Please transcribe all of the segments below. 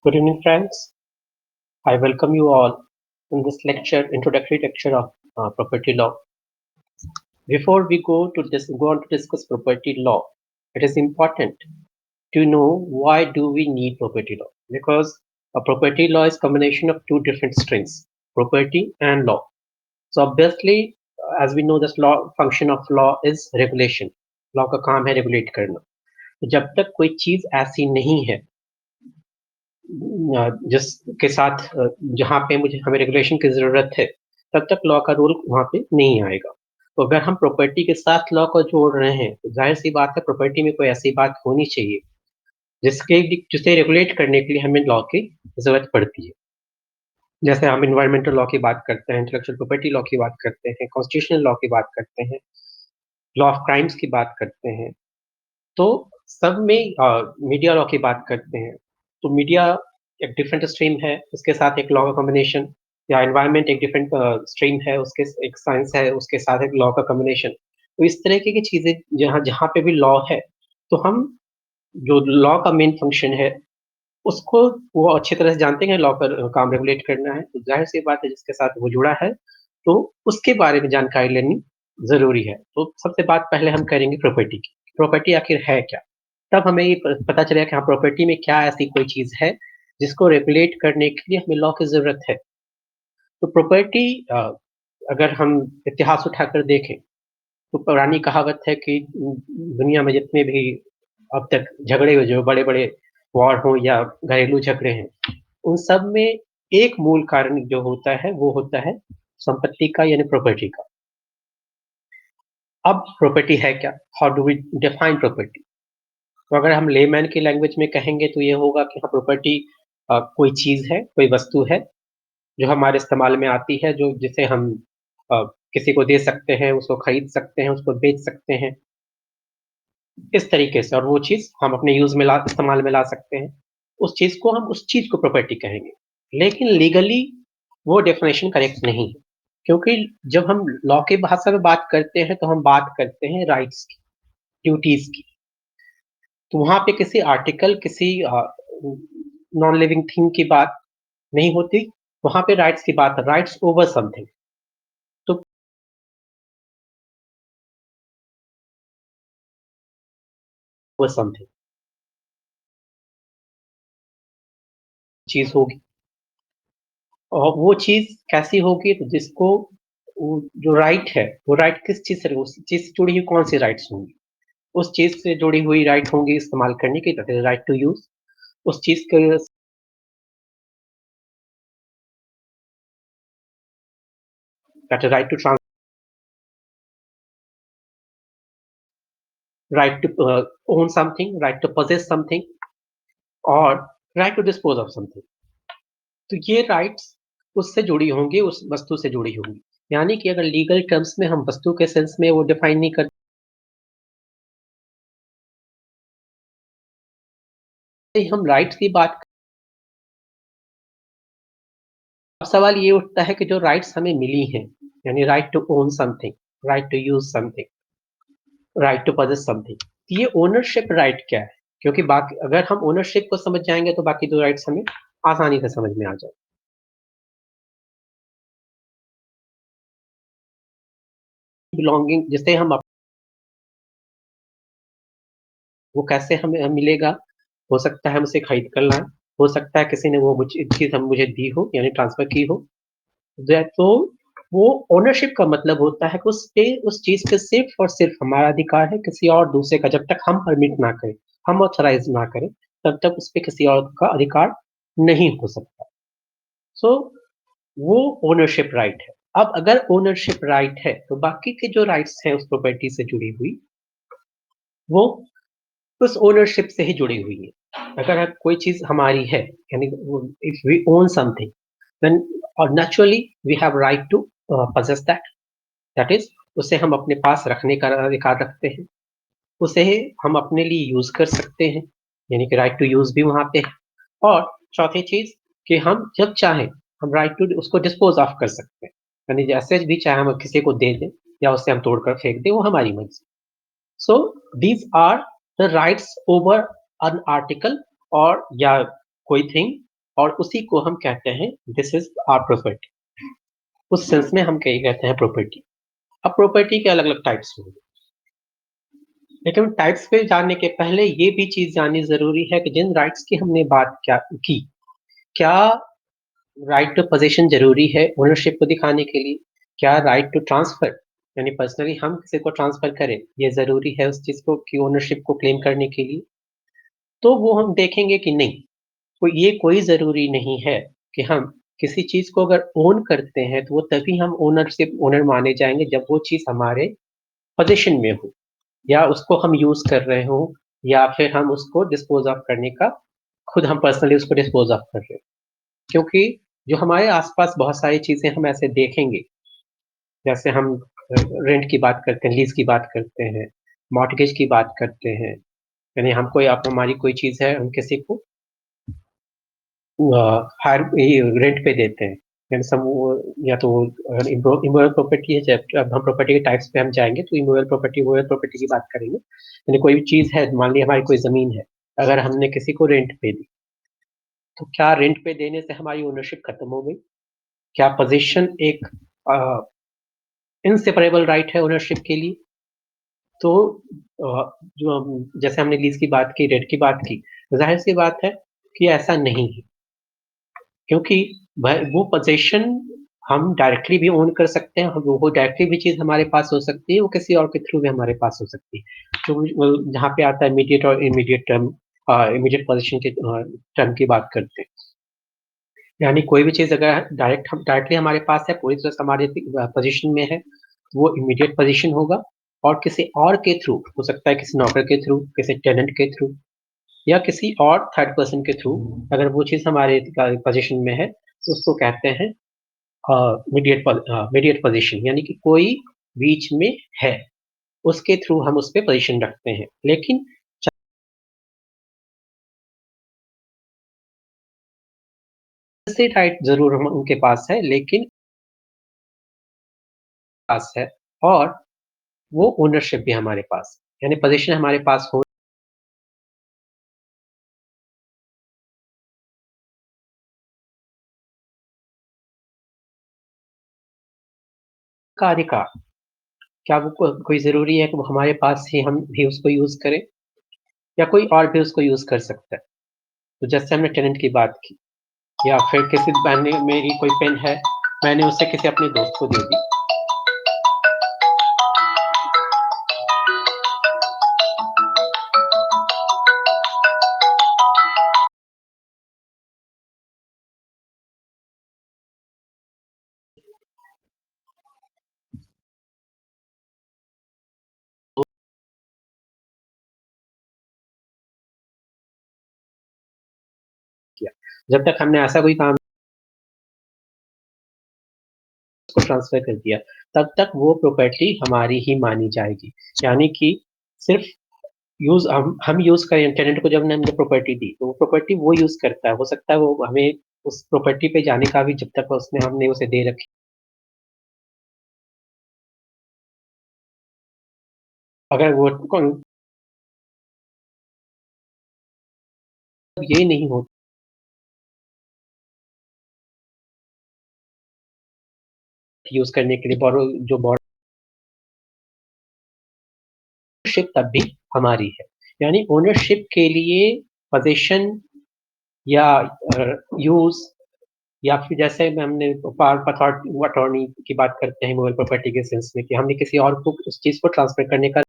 Good evening, friends. I welcome you all in this introductory lecture of property law. Before we go on to discuss property law, it is important to know why do we need property law? Because a property law is combination of two different strings, property and law. So obviously, as we know, this law function of law is regulation. Law का काम है regulate करना. तो जब तक कोई चीज ऐसी नहीं है जिसके साथ जहाँ पे मुझे हमें रेगुलेशन की जरूरत है तब तक लॉ का रूल वहाँ पे नहीं आएगा। तो अगर हम प्रॉपर्टी के साथ लॉ को जोड़ रहे हैं तो जाहिर सी बात है प्रॉपर्टी में कोई ऐसी बात होनी चाहिए जिसे रेगुलेट करने के लिए हमें लॉ की जरूरत पड़ती है। जैसे हम इन्वायरमेंटल लॉ की बात करते हैं, इंटेलेक्चुअल प्रॉपर्टी लॉ की बात करते हैं, कॉन्स्टिट्यूशनल लॉ की बात करते हैं, लॉ ऑफ क्राइम्स की बात करते हैं। तो सब में मीडिया लॉ की बात करते हैं। तो मीडिया एक डिफरेंट स्ट्रीम है, उसके साथ एक लॉ का कॉम्बिनेशन, या एनवायरनमेंट एक डिफरेंट स्ट्रीम है, उसके एक साइंस है, उसके साथ एक लॉ का कॉम्बिनेशन। तो इस तरह की चीजें जहाँ जहाँ पे भी लॉ है, तो हम जो लॉ का मेन फंक्शन है उसको वो अच्छी तरह से जानते हैं, लॉ पर काम रेगुलेट करना है। तो जाहिर सी बात है जिसके साथ वो जुड़ा है तो उसके बारे में जानकारी लेनी जरूरी है। तो सबसे बात पहले हम करेंगे प्रॉपर्टी की। प्रॉपर्टी आखिर है क्या, तब हमें ये पता चलेगा कि हाँ प्रॉपर्टी में क्या ऐसी कोई चीज है जिसको रेगुलेट करने के लिए हमें लॉ की जरूरत है। तो प्रॉपर्टी अगर हम इतिहास उठाकर देखें तो पुरानी कहावत है कि दुनिया में जितने भी अब तक झगड़े हुए, जो बड़े बड़े वॉर हो या घरेलू झगड़े हैं, उन सब में एक मूल कारण जो होता है वो होता है संपत्ति का, यानी प्रॉपर्टी का। अब प्रॉपर्टी है क्या, how do we define property? तो अगर हम लेमैन की लैंग्वेज में कहेंगे तो ये होगा कि हाँ प्रॉपर्टी कोई चीज है, कोई वस्तु है जो हमारे इस्तेमाल में आती है, जो जिसे हम किसी को दे सकते हैं, उसको खरीद सकते हैं, उसको बेच सकते हैं इस तरीके से, और वो चीज हम अपने यूज में ला इस्तेमाल में ला सकते हैं। उस चीज को हम उस चीज को प्रॉपर्टी कहेंगे। लेकिन लीगली वो डेफिनेशन करेक्ट नहीं है, क्योंकि जब हम लॉ की भाषा में बात करते हैं तो हम बात करते हैं राइट्स की, ड्यूटीज की। तो वहां पे किसी आर्टिकल, किसी नॉन लिविंग थिंग की बात नहीं होती, वहां पे राइट्स की बात है, राइट्स ओवर समथिंग। तो ओवर समथिंग चीज होगी, और वो चीज कैसी होगी, तो जिसको जो राइट है वो राइट किस चीज से, उस चीज से जुड़ी हुई कौन सी राइट्स होंगी, उस चीज से जुड़ी हुई राइट होंगी इस्तेमाल करने की, that is right to use. उस चीज के that is right to trans, right to own something, right to possess something, और right to dispose of something. तो ये राइट्स उससे जुड़ी होंगी, उस वस्तु से जुड़ी होंगी। यानी कि अगर लीगल टर्म्स में हम वस्तु के सेंस में वो डिफाइन नहीं करते, हम राइट्स की बात। अब सवाल ये उठता है कि जो राइट्स हमें मिली हैं, यानी right to own something, right to use something, right to possess something, ये ओनरशिप राइट क्या है? क्योंकि बाकी अगर हम ओनरशिप को समझ जाएंगे तो बाकी दो राइट्स हमें आसानी से समझ में आ जाए। बिलोंगिंग जिसे हम वो कैसे हमें मिलेगा? हो सकता है हम उसे खरीद कर लाएं, हो सकता है किसी ने वो चीज हम मुझे दी हो, यानी ट्रांसफर की हो। तो वो ओनरशिप का मतलब होता है कि उस पे, उस चीज पे सिर्फ और सिर्फ हमारा अधिकार है, किसी और दूसरे का जब तक हम परमिट ना करें, हम ऑथराइज ना करें, तब तक उस पे किसी और का अधिकार नहीं हो सकता। सो वो ओनरशिप राइट है। अब अगर ओनरशिप राइट है तो बाकी के जो राइट्स हैं उस प्रॉपर्टी से जुड़ी हुई, वो उस ओनरशिप से ही जुड़ी हुई है। अगर कोई चीज हमारी है, यानी if we own something, then और naturally we have right to possess that, that is उसे हम अपने पास रखने का अधिकार रखते हैं, उसे हम अपने लिए यूज कर सकते हैं, यानी कि राइट टू यूज भी वहां पे है। और चौथी चीज कि हम जब चाहें हम राइट टू उसको डिस्पोज ऑफ कर सकते हैं, यानी जैसे भी चाहे हम किसी को दे दें या उसे हम तोड़कर फेंक दें, वो हमारी मर्जी। So these are the rights over an article, और या कोई थिंग और उसी को हम कहते हैं दिस इज़ आवर प्रॉपर्टी। उस सेंस में हम कही कहते हैं प्रॉपर्टी। अब प्रॉपर्टी के अलग-अलग टाइप्स होंगे। लेकिन टाइप्स पे जाने के पहले ये भी चीज़ जाननी ज़रूरी है कि जिन राइट्स की हमने बात क्या की, क्या राइट टू पोज़ेशन ज़रूरी है ओनरशिप को दिखाने के लिए? क्या राइट टू ट्रांसफ़र यानी पर्सनली हम किसी को ट्रांसफ़र करें, ये ज़रूरी है उस चीज़ को की ओनरशिप को क्लेम करने के लिए? तो वो हम देखेंगे कि नहीं, तो ये कोई ज़रूरी नहीं है कि हम किसी चीज़ को अगर ओन करते हैं, तो वो तभी हम ओनर माने जाएँगे जब वो चीज़ हमारे पोज़ेशन में हो या उसको हम यूज़ कर रहे हों या फिर हम उसको डिस्पोज़ ऑफ करने का खुद हम पर्सनली उसको डिस्पोज़ ऑफ कर रहे हैं। क्योंकि जो हमारे आस-पास बहुत सारी चीज़ें हम ऐसे देखेंगे, जैसे हम रेंट की बात करते हैं, लीज़ की बात करते हैं, मॉर्टगेज की बात करते हैं, यानी हम कोई आप हमारी कोई चीज़ है, हम किसी को हायर ये रेंट पे देते हैं। यानी या तो अगर इमूवेबल प्रॉपर्टी है जब हम प्रॉपर्टी के टाइप्स पे हम जाएँगे तो इमूवेबल प्रॉपर्टी की बात करेंगे। यानी कोई भी चीज़ है, मान लीजिए हमारी कोई ज़मीन है, अगर हमने किसी को रेंट पे दी, तो क्या रेंट पे देने से हमारी ओनरशिप खत्म हो गई? क्या पोज़ीशन एक अ, इनसेपरेबल राइट है ओनरशिप के लिए? तो जो हम जैसे हमने लीज़ की बात की, रेंट की बात की, ज़ाहिर-सी बात है कि ऐसा नहीं है। क्योंकि वो पोज़ीशन हम डायरेक्टली भी ओन कर सकते हैं, वो डायरेक्टली भी चीज़ हमारे पास हो सकती है, वो किसी और के थ्रू भी हमारे पास हो सकती है। जो जहाँ पे आता है इमीडिएट और इमीडिएट टर्म इमीडिएट पोज़ीशन के टर्म की बात करते हैं। यानी कोई भी चीज़ अगर डायरेक्टली हमारे पास है, पूरी तरह से हमारे पोज़ीशन में है, तो वो इमीडिएट पोज़ीशन होगा और किसी और के थ्रू, हो सकता है किसी नौकर के थ्रू, किसी टेनेंट के थ्रू या किसी और थर्ड पर्सन के थ्रू अगर वो चीज़ हमारे पोज़ीशन में है, तो उसको कहते हैं मीडिएट पोज़ीशन यानी कि कोई बीच में है, उसके थ्रू हम उसपे पोज़ीशन रखते हैं। लेकिन से राइट ज़रूर हम उनके पास है, लेकिन पास है और वो ओनरशिप भी हमारे पास है। यानी पोज़ीशन हमारे पास हो का अधिकार, क्या वो कोई ज़रूरी है कि वो हमारे पास ही हम भी उसको यूज़ करें या कोई और भी उसको यूज़ कर सकता है? तो जैसे हमने टेनेंट की बात की या फिर किसी मैंने मेरी कोई पेन है, मैंने उसे किसी अपने दोस्त को दे दी। किया। जब तक हमने ऐसा कोई काम उसको ट्रांसफ़र कर दिया, तब तक वो प्रॉपर्टी हमारी ही मानी जाएगी। यानी कि सिर्फ़ हम यूज़ करें टेनेंट को जब हमने प्रॉपर्टी दी, तो वो प्रॉपर्टी वो यूज़ करता है। हो सकता है वो हमें उस प्रॉपर्टी पे जाने का भी जब तक उसने हमने उसे दे रखी अगर वो कौन ये नहीं हो यूज़ करने के लिए ओनरशिप तब भी हमारी है। यानी ओनरशिप के लिए पोज़ीशन या यूज़ या फिर जैसे में हमने पावर अथॉरिटी अटॉर्नी की बात करते हैं मूवेबल प्रॉपर्टी के सेंस में कि हमने किसी और को उस चीज़ को ट्रांसफ़र करने का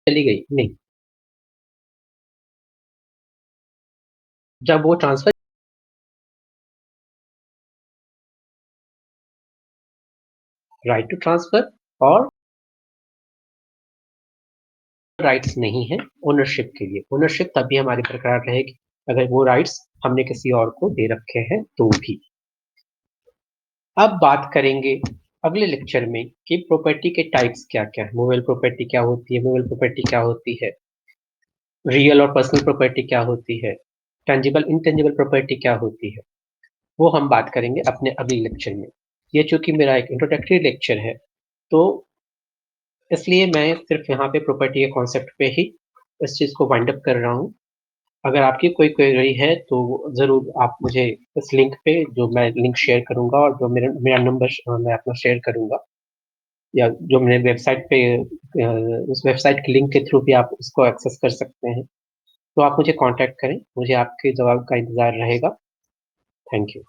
चली गई, नहीं। जब वो ट्रांसफ़र राइट टू ट्रांसफ़र और राइट्स नहीं है ओनरशिप के लिए। ओनरशिप तभी हमारी बरकरार रहेगी अगर वो राइट्स हमने किसी और को दे रखे हैं तो भी। अब बात करेंगे अगले लेक्चर में कि प्रॉपर्टी के टाइप्स क्या-क्या हैं। मूवेबल प्रॉपर्टी क्या होती है, मूवेबल प्रॉपर्टी क्या होती है, रियल और पर्सनल प्रॉपर्टी क्या होती है, टेंजिबल इनटेंजिबल प्रॉपर्टी क्या होती है, वो हम बात करेंगे अपने अगले लेक्चर में। ये चूँकि मेरा एक इंट्रोडक्टरी लेक्चर है, तो इसलिए मैं सिर्फ़ यहाँ पे प्रॉपर्टी के कॉन्सेप्ट पे ही इस चीज़ को वाइंड अप कर रहा हूँ। अगर आपकी कोई क्वेरी है तो ज़रूर आप मुझे इस लिंक पे जो मैं लिंक शेयर करूँगा और जो मेरा मेरा नंबर मैं अपना शेयर करूँगा या जो मेरे वेबसाइट पे उस वेबसाइट के लिंक के थ्रू भी आप उसको एक्सेस कर सकते हैं। तो आप मुझे कॉन्टैक्ट करें, मुझे आपके जवाब का इंतज़ार रहेगा। Thank you.